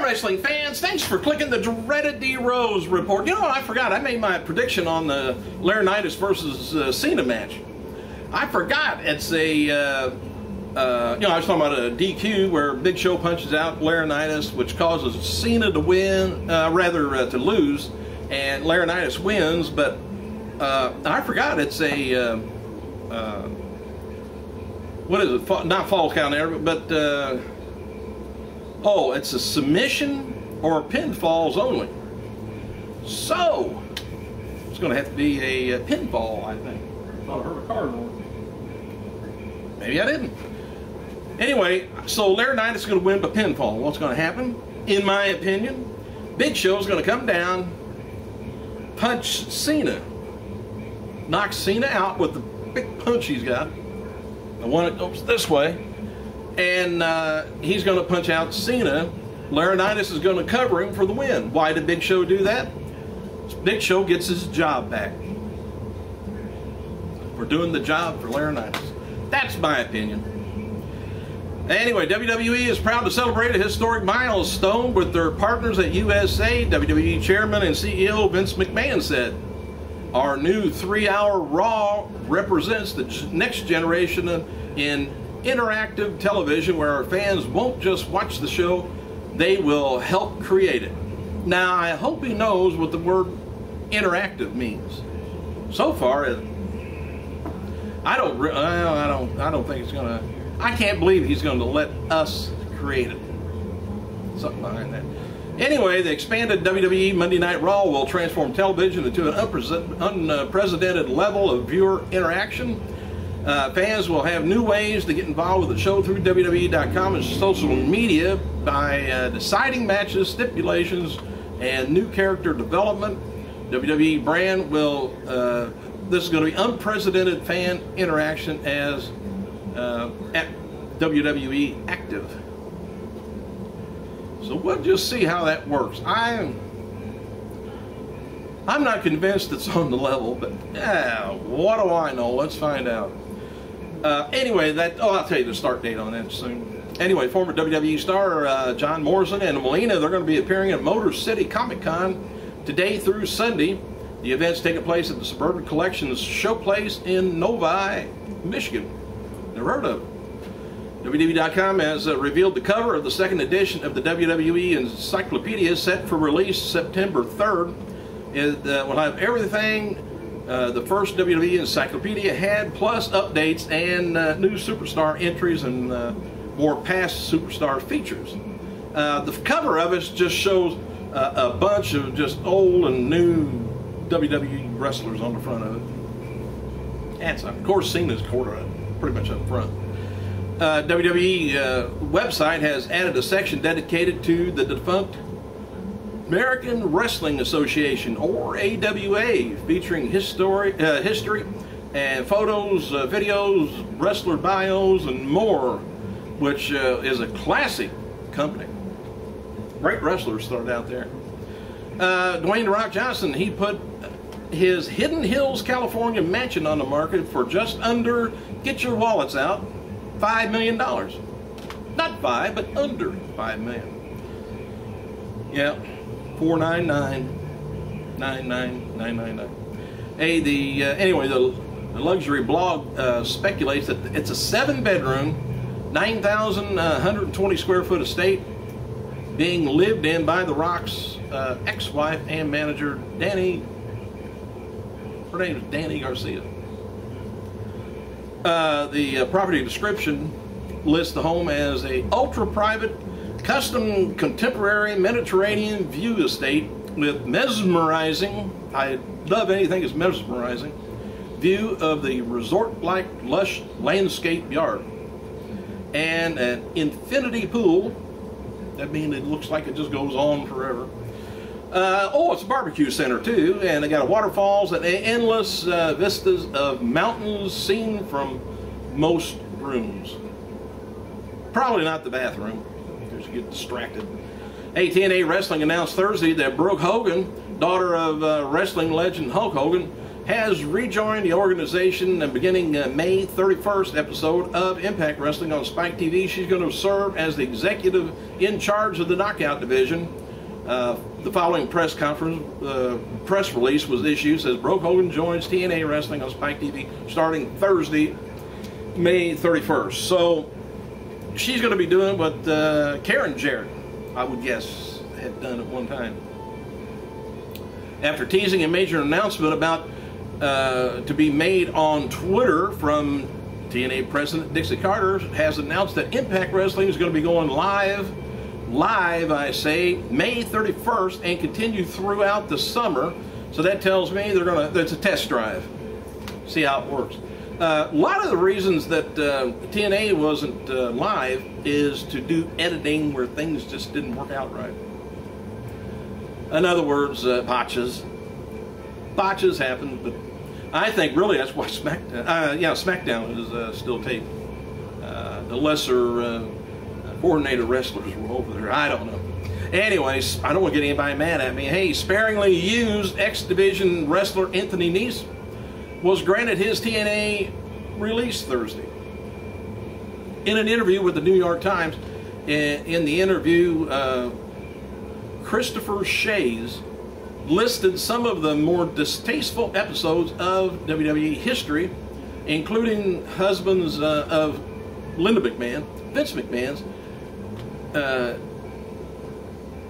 Hi, wrestling fans. Thanks for clicking the dreaded D Rose report. You know what? I forgot. I made my prediction on the Laurinaitis versus Cena match. I forgot. It's a, I was talking about a DQ where Big Show punches out Laurinaitis, which causes Cena to win, to lose, and Laurinaitis wins. But I forgot. It's a, what is it? Not Falls Count there, but. Oh, it's a submission or pinfalls only. So, it's going to have to be a pinfall, I think. I thought I heard a card on it. Maybe I didn't. Anyway, so Laurinaitis is going to win by pinfall. What's going to happen? In my opinion, Big Show is going to come down, punch Cena, knock Cena out with the big punch he's got, the one that goes this way. And he's going to punch out Cena. Laurinaitis is going to cover him for the win. Why did Big Show do that? Big Show gets his job back for doing the job for Laurinaitis. That's my opinion. Anyway, WWE is proud to celebrate a historic milestone with their partners at USA. WWE Chairman and CEO Vince McMahon said, "Our new 3-hour Raw represents the next generation in interactive television where our fans won't just watch the show, they will help create it." Now, I hope he knows what the word interactive means. So far, I don't think he's gonna. I can't believe he's going to let us create it. Something behind that. Anyway, the expanded WWE Monday Night Raw will transform television into an unprecedented level of viewer interaction. Fans will have new ways to get involved with the show through WWE.com and social media by deciding matches, stipulations, and new character development. WWE brand will, this is going to be unprecedented fan interaction as at WWE Active. So we'll just see how that works. I'm not convinced it's on the level, but what do I know? Let's find out. Anyway, I'll tell you the start date on that soon. Anyway, former WWE star John Morrison and Melina, they're going to be appearing at Motor City Comic Con today through Sunday. The event's taking place at the Suburban Collections Showplace in Novi, Michigan. Never heard of it. WWE.com has revealed the cover of the second edition of the WWE Encyclopedia set for release September 3rd. It will have everything the first WWE Encyclopedia had, plus updates and new superstar entries and more past superstar features. The cover of it just shows a bunch of just old and new WWE wrestlers on the front of it. And of course, Cena's pretty much up front. WWE website has added a section dedicated to the defunct American Wrestling Association, or AWA, featuring history and photos, videos, wrestler bios, and more, which is a classic company. Great wrestlers started out there. Dwayne "The Rock" Johnson, he put his Hidden Hills, California mansion on the market for just under, get your wallets out, $5 million. Not 5, but under $5 million. Yeah. 499-99999. Hey, anyway, the luxury blog speculates that it's a 7-bedroom, 9,120 square foot estate being lived in by The Rock's ex-wife and manager, Danny. Her name is Danny Garcia. The property description lists the home as a ultra-private, custom contemporary Mediterranean view estate with mesmerizing, I love anything that's mesmerizing, view of the resort-like lush landscape yard. And an infinity pool. That means it looks like it just goes on forever. It's a barbecue center too, and they got waterfalls and endless vistas of mountains seen from most rooms. Probably not the bathroom. You get distracted. TNA Wrestling announced Thursday that Brooke Hogan, daughter of wrestling legend Hulk Hogan, has rejoined the organization and beginning May 31st episode of Impact Wrestling on Spike TV. She's going to serve as the executive in charge of the Knockout division. The following press release was issued, says Brooke Hogan joins TNA Wrestling on Spike TV starting Thursday, May 31st. So she's going to be doing what Karen Jarrett, I would guess, had done at one time. After teasing a major announcement about to be made on Twitter from TNA President Dixie Carter, has announced that Impact Wrestling is going to be going live, I say, May 31st and continue throughout the summer. So that tells me it's a test drive. See how it works. A lot of the reasons that TNA wasn't live is to do editing where things just didn't work out right. In other words, botches. Botches happen, but I think really that's why SmackDown is still taped. The lesser coordinated wrestlers were over there. I don't know. Anyways, I don't want to get anybody mad at me. Hey, sparingly used X Division wrestler Anthony Nese was granted his TNA release Thursday. In an interview with the New York Times, in the interview, Christopher Shays listed some of the more distasteful episodes of WWE history, including husbands of Linda McMahon, Vince McMahon's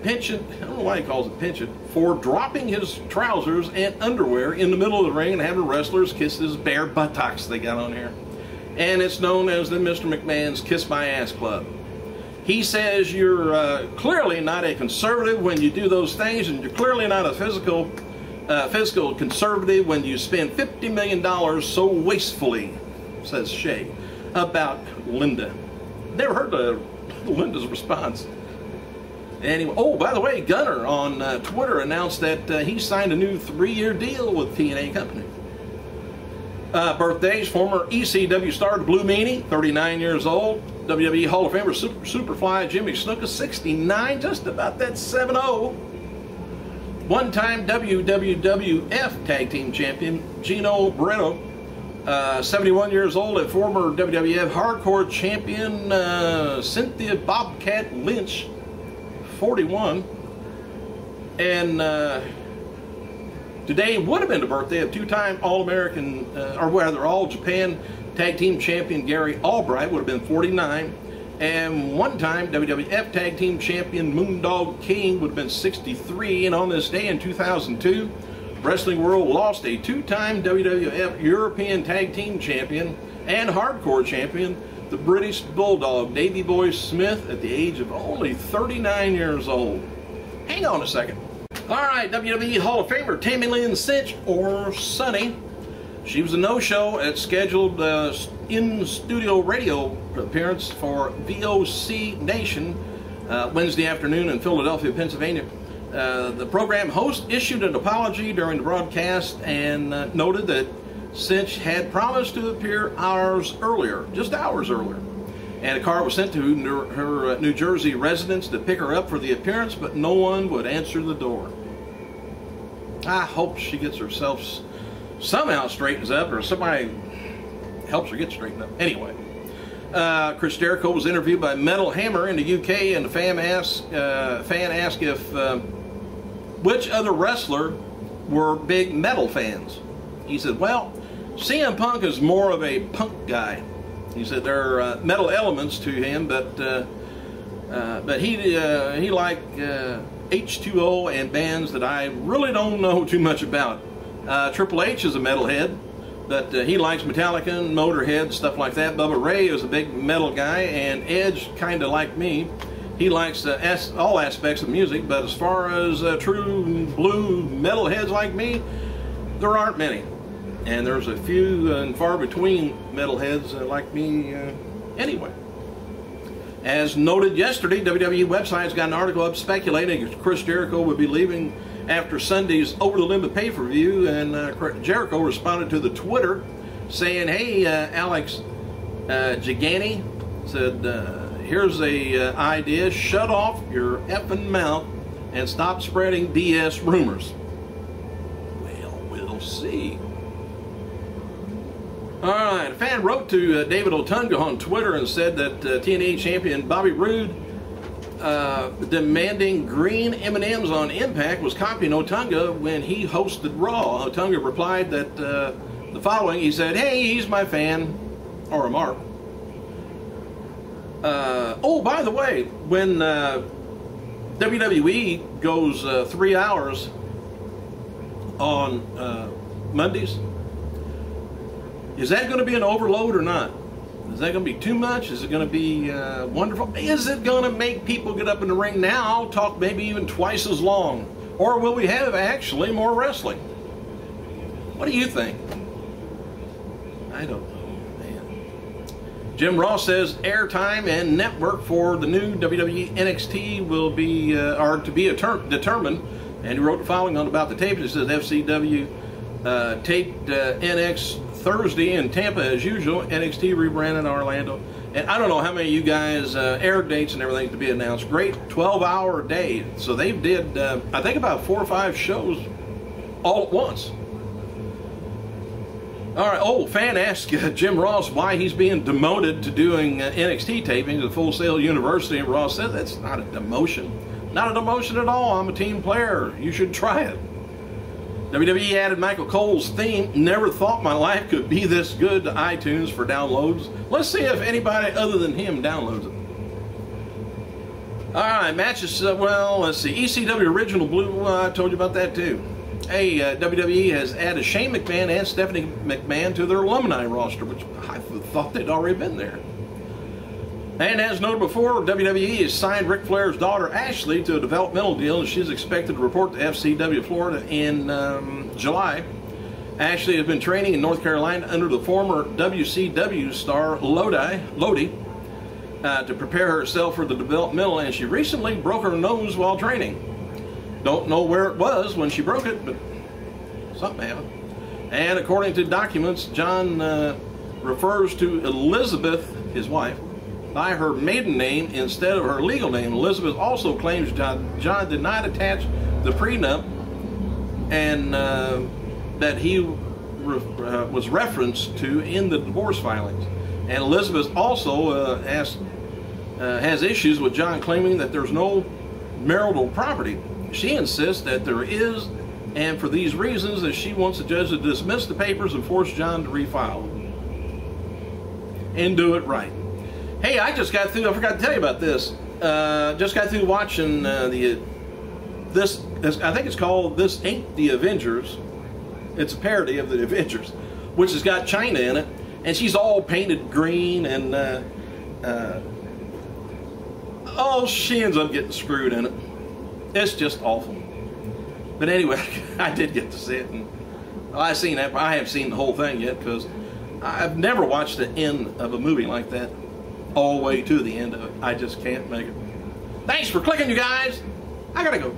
penchant, I don't know why he calls it penchant, for dropping his trousers and underwear in the middle of the ring and having wrestlers kiss his bare buttocks they got on here. And it's known as the Mr. McMahon's Kiss My Ass Club. He says you're clearly not a conservative when you do those things, and you're clearly not a physical conservative when you spend $50 million so wastefully, says Shay, about Linda. Never heard Linda's response. Anyway, oh, by the way, Gunner on Twitter announced that he signed a new 3-year deal with TNA Company. Birthdays, former ECW star Blue Meanie, 39 years old. WWE Hall of Famer Superfly Jimmy Snuka, 69, just about that 7-0. One-time WWF Tag Team Champion Gino Barreto, 71 years old, and former WWF Hardcore Champion Cynthia Bobcat Lynch, 41. And today would have been the birthday of two-time All-American, or rather All-Japan Tag Team Champion Gary Albright, would have been 49. And one-time WWF Tag Team Champion Moondog King would have been 63. And on this day in 2002, Wrestling World lost a two-time WWF European Tag Team Champion and Hardcore Champion, the British Bulldog Davey Boy Smith, at the age of only 39 years old. Hang on a second. All right, WWE Hall of Famer Tammy Lynn Cinch, or Sunny. She was a no-show at scheduled in-studio radio appearance for VOC Nation Wednesday afternoon in Philadelphia, Pennsylvania. The program host issued an apology during the broadcast and noted that Cinch had promised to appear just hours earlier. And a car was sent to her New Jersey residence to pick her up for the appearance, but no one would answer the door. I hope she gets herself somehow straightens up, or somebody helps her get straightened up. Anyway, Chris Jericho was interviewed by Metal Hammer in the UK, and the fan asked if which other wrestler were big metal fans. He said, well, CM Punk is more of a punk guy. He said there are metal elements to him, but he liked H2O and bands that I really don't know too much about. Triple H is a metalhead, but he likes Metallica and Motorhead, stuff like that. Bubba Ray is a big metal guy, and Edge, kind of like me, he likes all aspects of music, but as far as true blue metalheads like me, there aren't many. And there's a few and far between metalheads like me anyway. As noted yesterday, WWE website's got an article up speculating Chris Jericho would be leaving after Sunday's Over the Limit pay-per-view, and Jericho responded to the Twitter saying, hey, Alex Gigani said, here's a idea, shut off your effing mouth and stop spreading BS rumors. Well, we'll see. All right, a fan wrote to David Otunga on Twitter and said that TNA champion Bobby Roode demanding green M&Ms on Impact was copying Otunga when he hosted Raw. Otunga replied that the following. He said, "Hey, he's my fan," or a mark. Oh, by the way, when WWE goes 3 hours on Mondays, is that going to be an overload or not? Is that going to be too much? Is it going to be wonderful? Is it going to make people get up in the ring now, talk maybe even twice as long? Or will we have actually more wrestling? What do you think? I don't know, man. Jim Ross says airtime and network for the new WWE NXT will be are to be determined. And he wrote the following on about the tapes. It says FCW taped NX Thursday in Tampa as usual. NXT rebranded in Orlando. And I don't know how many of you guys air dates and everything to be announced. Great 12-hour day. So they did, I think, about 4 or 5 shows all at once. All right. Oh, fan asked Jim Ross why he's being demoted to doing NXT tapings at Full Sail University. And Ross said that's not a demotion. Not a demotion at all. I'm a team player. You should try it. WWE added Michael Cole's theme, "Never thought my life could be this good," to iTunes for downloads. Let's see if anybody other than him downloads it. All right, matches, well, let's see. ECW Original Blue, I told you about that too. Hey, WWE has added Shane McMahon and Stephanie McMahon to their alumni roster, which I thought they'd already been there. And as noted before, WWE has signed Ric Flair's daughter Ashley to a developmental deal, and she's expected to report to FCW Florida in July. Ashley has been training in North Carolina under the former WCW star Lodi to prepare herself for the developmental, and she recently broke her nose while training. Don't know where it was when she broke it, but something happened. And according to documents, John refers to Elizabeth, his wife, by her maiden name instead of her legal name. Elizabeth also claims John did not attach the prenup and that he was referenced to in the divorce filings. And Elizabeth also has issues with John claiming that there's no marital property. She insists that there is, and for these reasons that she wants the judge to dismiss the papers and force John to refile and do it right. Hey, I just got through, I forgot to tell you about this. Just got through watching this, I think it's called This Ain't the Avengers. It's a parody of the Avengers, which has got China in it, and she's all painted green, and oh, she ends up getting screwed in it. It's just awful. But anyway, I did get to see it, and I seen that. I haven't seen the whole thing yet because I've never watched the end of a movie like that all the way to the end of it. I just can't make it. Thanks for clicking, you guys. I gotta go.